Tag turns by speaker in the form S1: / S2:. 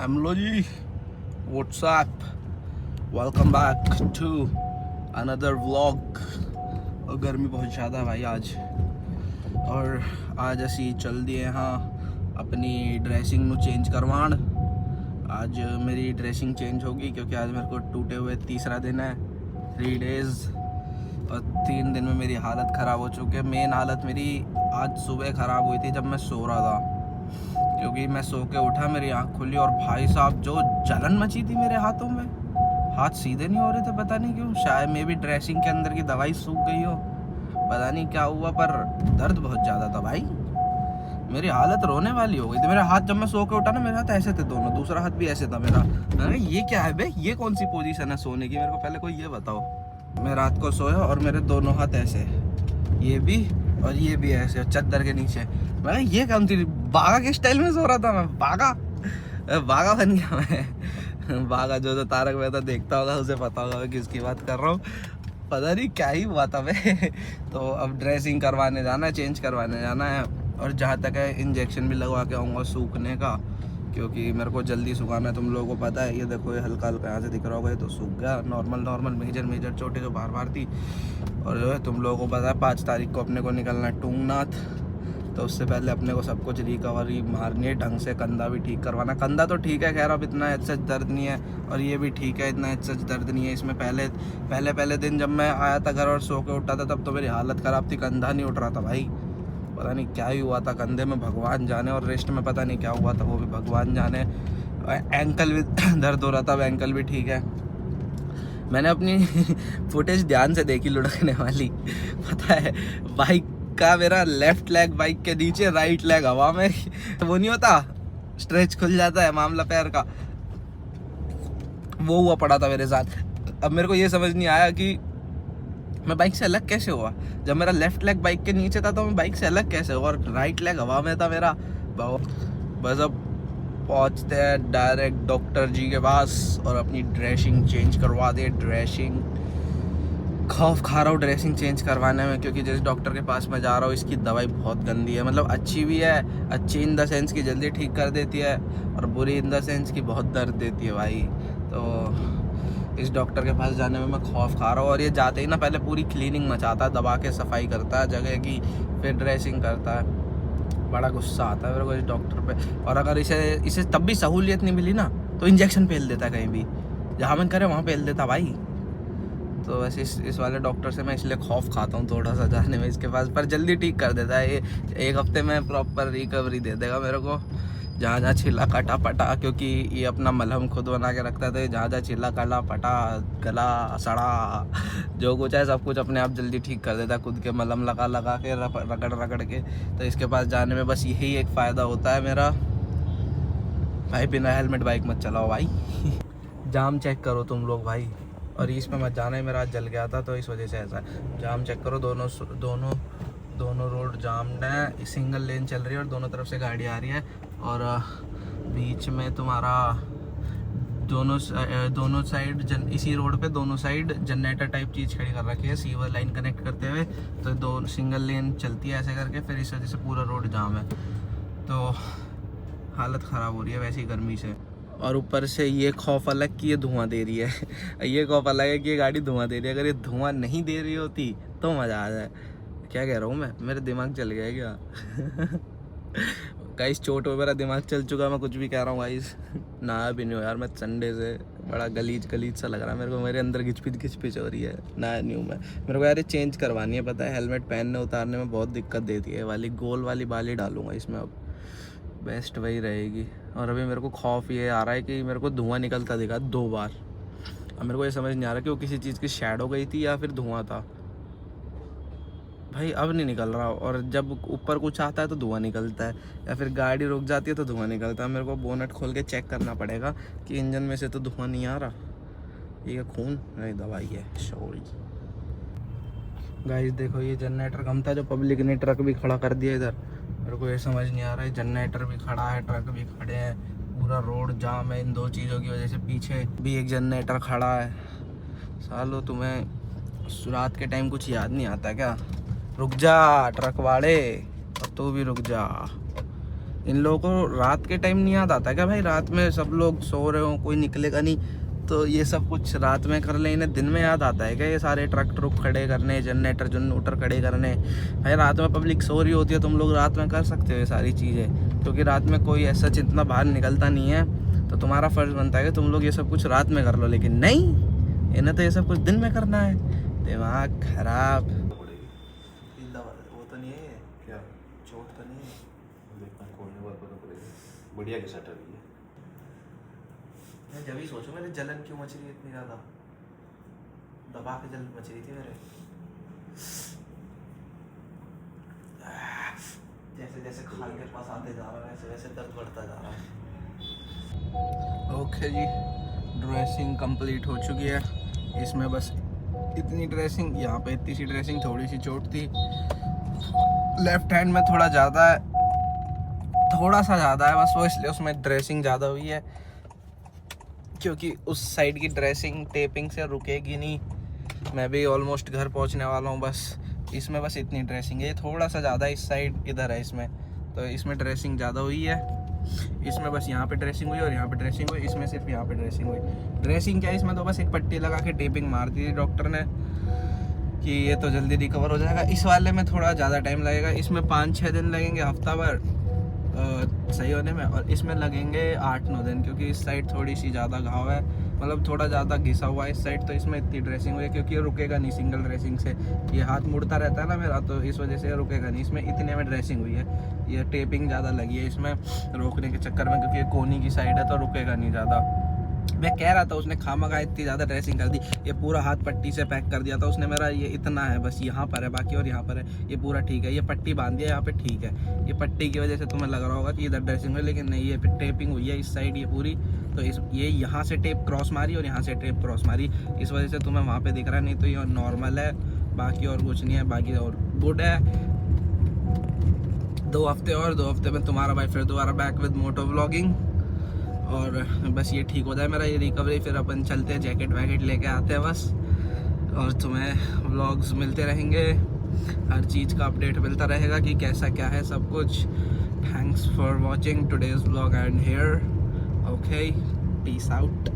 S1: Hello जी, what's up, welcome back to another vlog. और गर्मी बहुत ज़्यादा भाई आज, और आज असी चल दिए हाँ अपनी ड्रेसिंग ਨੂੰ चेंज करवाण। आज मेरी ड्रेसिंग चेंज होगी क्योंकि आज मेरे को टूटे हुए तीसरा दिन है, 3 डेज़, और 3 दिन में मेरी हालत ख़राब हो चुकी है। मेन हालत मेरी आज सुबह ख़राब हुई थी जब मैं सो रहा था, क्योंकि मैं सो के उठा, मेरी आँख खुली और भाई साहब जो जलन मची थी मेरे हाथों में, हाथ सीधे नहीं हो रहे थे, पता नहीं क्यों। शायद मे भी ड्रेसिंग के अंदर की दवाई सूख गई हो, पता नहीं क्या हुआ, पर दर्द बहुत ज़्यादा था भाई। मेरी हालत रोने वाली हो गई थी। मेरे हाथ जब मैं सो के उठा ना, मेरे हाथ ऐसे थे दोनों, दूसरा हाथ भी ऐसे था मेरा। मैंने ये क्या है बे, ये कौन सी पोजीशन है सोने की, मेरे को पहले कोई ये बताओ। मैं रात को सोया और मेरे दोनों हाथ ऐसे, ये भी और ये भी ऐसे, चादर के नीचे। मैं ये कौन थी, बागा के स्टाइल में सो रहा था मैं, बागा बन गया मैं। बागा जो तारक मेहता देखता होगा उसे पता होगा मैं किसकी बात कर रहा हूँ। पता नहीं क्या ही हुआ था मैं। तो अब ड्रेसिंग करवाने जाना है, चेंज करवाने जाना है, और जहाँ तक है इंजेक्शन भी लगवा के आऊँगा सूखने का, क्योंकि मेरे को जल्दी सुखाना है। तुम लोगों को पता है, ये देखो ये हल्का हल्का यहाँ से दिख रहा होगा, ये तो सूख गया। नॉर्मल मेजर चोटें जो बार थी। और जो है तुम लोगों को पता है 5 तारीख को अपने को निकलना है टूंगनाथ, तो उससे पहले अपने को सब कुछ रिकवरी मारनी है ढंग से। कंधा भी ठीक करवाना, कंधा तो ठीक है खैर, अब इतना अच्छा दर्द नहीं है, और ये भी ठीक है, इतना अच्छा दर्द नहीं है इसमें। पहले दिन जब मैं आया था घर और सो के उठा था, तब तो मेरी हालत ख़राब थी, कंधा नहीं उठ रहा था भाई, पता नहीं क्या ही हुआ था कंधे में, भगवान जाने, और रेस्ट में पता नहीं क्या हुआ था, वो भी भगवान जाने। एंकल भी दर्द हो रहा था, अब एंकल भी ठीक है। मैंने अपनी फुटेज ध्यान से देखी लुढ़कने वाली, पता है बाइक का मेरा लेफ्ट लेग बाइक के नीचे, राइट लेग हवा में, वो नहीं होता स्ट्रेच खुल जाता है मामला पैर का, वो हुआ पड़ा था मेरे साथ। अब मेरे को ये समझ नहीं आया कि मैं बाइक से अलग कैसे हुआ। जब मेरा लेफ्ट लेग बाइक के नीचे था तो मैं बाइक से अलग कैसे हुआ, और राइट लेग हवा में था मेरा। बस अब पहुंचते हैं डायरेक्ट डॉक्टर जी के पास और अपनी ड्रेसिंग चेंज करवा दे। ड्रेसिंग खौफ खा रहा हूँ ड्रेसिंग चेंज करवाने में, क्योंकि जिस डॉक्टर के पास मैं जा रहा हूँ इसकी दवाई बहुत गंदी है। मतलब अच्छी भी है, अच्छी इन द सेंस की जल्दी ठीक कर देती है, और बुरी इन द सेंस की बहुत दर्द देती है भाई। तो इस डॉक्टर के पास जाने में मैं खौफ खा रहा हूँ। और ये जाते ही ना पहले पूरी क्लीनिंग मचाता है, दबा के सफाई करता है जगह की, फिर ड्रेसिंग करता है। बड़ा गुस्सा आता है मेरे को इस डॉक्टर पे। और अगर इसे तब भी सहूलियत नहीं मिली ना, तो इंजेक्शन पेल देता है कहीं भी, जहाँ मन करे वहाँ पेल देता भाई। तो वैसे इस वाले डॉक्टर से मैं इसलिए खौफ खाता हूँ थोड़ा सा जाने में इसके पास, पर जल्दी ठीक कर देता है ये। 1 हफ्ते में प्रॉपर रिकवरी दे देगा मेरे को, जहाँ जहाँ छिला काटा पटा, क्योंकि ये अपना मलहम खुद बना के रखता है, तो जहाँ जहाँ छिला काटा पटा, गला सड़ा, जो कुछ है सब कुछ अपने आप जल्दी ठीक कर देता है, खुद के मलहम लगा के, रगड़ के। तो इसके पास जाने में बस यही एक फ़ायदा होता है मेरा, भाई बिना हेलमेट बाइक मत चलाओ भाई। जाम चेक करो तुम लोग भाई, और इसमें मत जाना है, मेरा जल गया था तो इस वजह से ऐसा। जाम चेक करो, दोनों रोड जाम है, सिंगल लेन चल रही है और दोनों तरफ से गाड़ी आ रही है, और बीच में तुम्हारा दोनों साइड इसी रोड पे दोनों साइड जनरेटर टाइप चीज़ खड़ी कर रखी है, सीवर लाइन कनेक्ट करते हुए। तो 2 सिंगल लेन चलती है ऐसे करके, फिर इस वजह से पूरा रोड जाम है, तो हालत ख़राब हो रही है वैसी गर्मी से। और ऊपर से ये खौफ अलग कि ये धुआं दे रही है। ये खौफ अलग है कि ये गाड़ी धुआं दे रही है। अगर ये धुआं नहीं दे रही होती तो मज़ा आ जाए। क्या कह रहा हूँ मैं, मेरे दिमाग चल गया है क्या? गाइस चोट हो, मेरा दिमाग चल चुका, मैं कुछ भी कह रहा हूँ गाइस। नहाया भी नहीं हो यार मैं संडे से, बड़ा गलीज सा लग रहा है मेरे को, मेरे अंदर घिचपिच हो रही है। नहाया नहीं हूँ मैं, मेरे को यार ये चेंज करवानी है, पता है हेलमेट पहनने उतारने में बहुत दिक्कत देती है। वाली गोल वाली बाली डालूंगा इसमें, अब बेस्ट वही रहेगी। और अभी मेरे को खौफ ये आ रहा है कि मेरे को धुआं निकलता दिखा 2 बार। अब मेरे को ये समझ नहीं आ रहा कि वो किसी चीज़ की शैडो गई थी या फिर धुआं था भाई, अब नहीं निकल रहा। और जब ऊपर कुछ आता है तो धुआं निकलता है, या फिर गाड़ी रुक जाती है तो धुआं निकलता है। मेरे को बोनट खोल के चेक करना पड़ेगा कि इंजन में से तो धुआं नहीं आ रहा। ये खून नहीं, दवाई है, सॉरी गाइस। देखो ये जनरेटर कम था जो पब्लिक ने ट्रक भी खड़ा कर दिया इधर। मेरे को ये समझ नहीं आ रहा है, जनरेटर भी खड़ा है, ट्रक भी खड़े हैं, पूरा रोड जाम है इन 2 चीज़ों की वजह से। पीछे भी एक जनरेटर खड़ा है। सालो तुम्हें रात के टाइम कुछ याद नहीं आता क्या? रुक जा ट्रक वाले, और तू भी रुक जा। इन लोगों को रात के टाइम नहीं याद आता क्या भाई? रात में सब लोग सो रहे हो, कोई निकलेगा नहीं, तो ये सब कुछ रात में कर ले, इन्हें दिन में याद आता है क्या? ये सारे ट्रक ट्रुक खड़े करने, जनरेटर खड़े करने। भाई रात में पब्लिक सो रही होती है, तुम लोग रात में कर सकते हो ये सारी चीज़ें, क्योंकि रात में कोई ऐसा इतना बाहर निकलता नहीं है। तो तुम्हारा फ़र्ज़ बनता है कि तुम लोग ये सब कुछ रात में कर लो, लेकिन नहीं, इन्हें तो ये सब कुछ दिन में करना है। दिमाग खराब। वो तो नहीं है क्या? चोट तो नहीं है?
S2: खोलने बाद पता पड़ेगा। बढ़िया के सट अभी है।
S1: मैं जब ही सोचूं मेरे जलन क्यों मच रही है इतनी ज़्यादा, दबा के जलन मच रही थी मेरे। जैसे जैसे खाल के पास आते जा रहा है वैसे वैसे दर्द बढ़ता जा रहा है। ओके जी, ड्रेसिंग कंप्लीट हो चुकी है। इसमें बस इतनी ड्रेसिंग, यहाँ पे इतनी सी ड्रेसिंग, थोड़ी सी चोट थी लेफ्ट हैंड में, थोड़ा ज़्यादा है, थोड़ा सा ज़्यादा है बस, वो इसलिए उसमें ड्रेसिंग ज़्यादा हुई है, क्योंकि उस साइड की ड्रेसिंग टेपिंग से रुकेगी नहीं। मैं भी ऑलमोस्ट घर पहुंचने वाला हूं, बस इसमें बस इतनी ड्रेसिंग है, ये थोड़ा सा ज़्यादा इस साइड इधर है इसमें, तो इसमें ड्रेसिंग ज़्यादा हुई है। इसमें बस यहाँ पे ड्रेसिंग हुई और यहाँ पे ड्रेसिंग हुई, इसमें सिर्फ यहाँ पे ड्रेसिंग हुई। ड्रेसिंग क्या है, इसमें तो बस एक पट्टी लगा के टेपिंग मार दी थी डॉक्टर ने कि ये तो जल्दी रिकवर हो जाएगा। इस वाले में थोड़ा ज़्यादा टाइम लगेगा, इसमें 5-6 दिन लगेंगे, हफ्ता भर सही होने में, और इसमें लगेंगे 8-9 दिन, क्योंकि इस साइड थोड़ी सी ज़्यादा घाव है, मतलब थोड़ा ज़्यादा घिसा हुआ है इस साइड, तो इसमें इतनी ड्रेसिंग हुई है, क्योंकि ये रुकेगा नहीं सिंगल ड्रेसिंग से, ये हाथ मुड़ता रहता है ना मेरा, तो इस वजह से ये रुकेगा नहीं। इसमें इतने में ड्रेसिंग हुई है, ये टेपिंग ज़्यादा लगी है इसमें रोकने के चक्कर में, क्योंकि ये कोनी की साइड है तो रुकेगा नहीं ज़्यादा। मैं कह रहा था उसने खामखा इतनी ज़्यादा ड्रेसिंग कर दी, ये पूरा हाथ पट्टी से पैक कर दिया था उसने मेरा, ये इतना है बस, यहाँ पर है बाकी और यहाँ पर है, ये पूरा ठीक है, ये पट्टी बांध दिया यहाँ पे ठीक है। ये पट्टी की वजह से तुम्हें लग रहा होगा कि इधर ड्रेसिंग है, लेकिन नहीं, ये टेपिंग हुई है इस साइड ये पूरी, तो ये यहाँ से टेप क्रॉस मारी और यहाँ से टेप क्रॉस मारी, इस वजह से तुम्हें वहाँ पर दिख रहा है, नहीं तो ये नॉर्मल है, बाकी और कुछ नहीं है, बाकी और गुड है। 2 हफ्ते में तुम्हारा भाई फिर दोबारा बैक विद मोटो व्लॉगिंग, और बस ये ठीक हो जाए मेरा ये रिकवरी, फिर अपन चलते हैं, जैकेट वैकेट लेके आते हैं बस, और तुम्हें व्लॉग्स मिलते रहेंगे, हर चीज़ का अपडेट मिलता रहेगा कि कैसा क्या है सब कुछ। Thanks for watching today's vlog and here, okay, peace out.